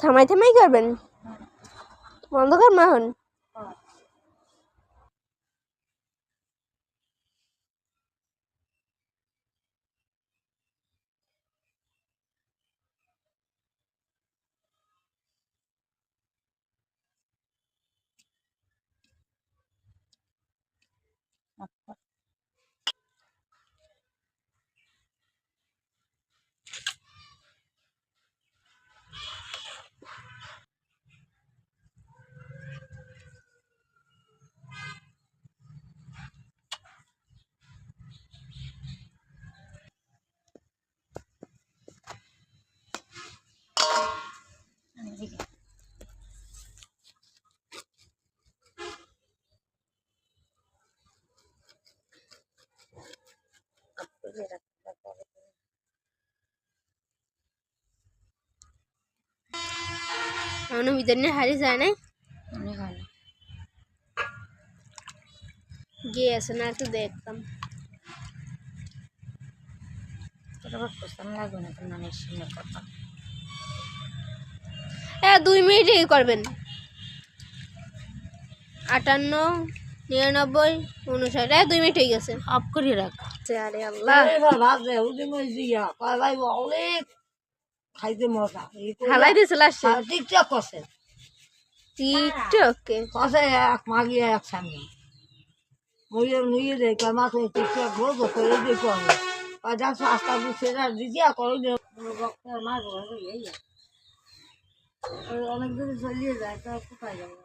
থামাই থামাই করবেন, বন্ধ করবো এখন। এখনো বিরিয়ানি হারিয়ে যায় নাই, গিয়ে আছে না একটু দেখতাম। হ্যাঁ 2 মিনিটই করবেন। 58, 99, 59, 2 মিনিট হয়ে গেছে। অফ করে রাখ। আরে আল্লাহ, খাইতে মজা হালাই দিয়েছিল আসছে টিকটক করছে, টিকটকে এক মাগিয়া এক স্বামী মুইয়ে মুইয়ে দেখ মাছ টিকটক রোজ করে দেখো আমি যাচ্ছ আস্তা বুঝছে দিদিয়া করে মাছ অনেক দূরে চলিয়ে যায় তো কোথায় যাবে।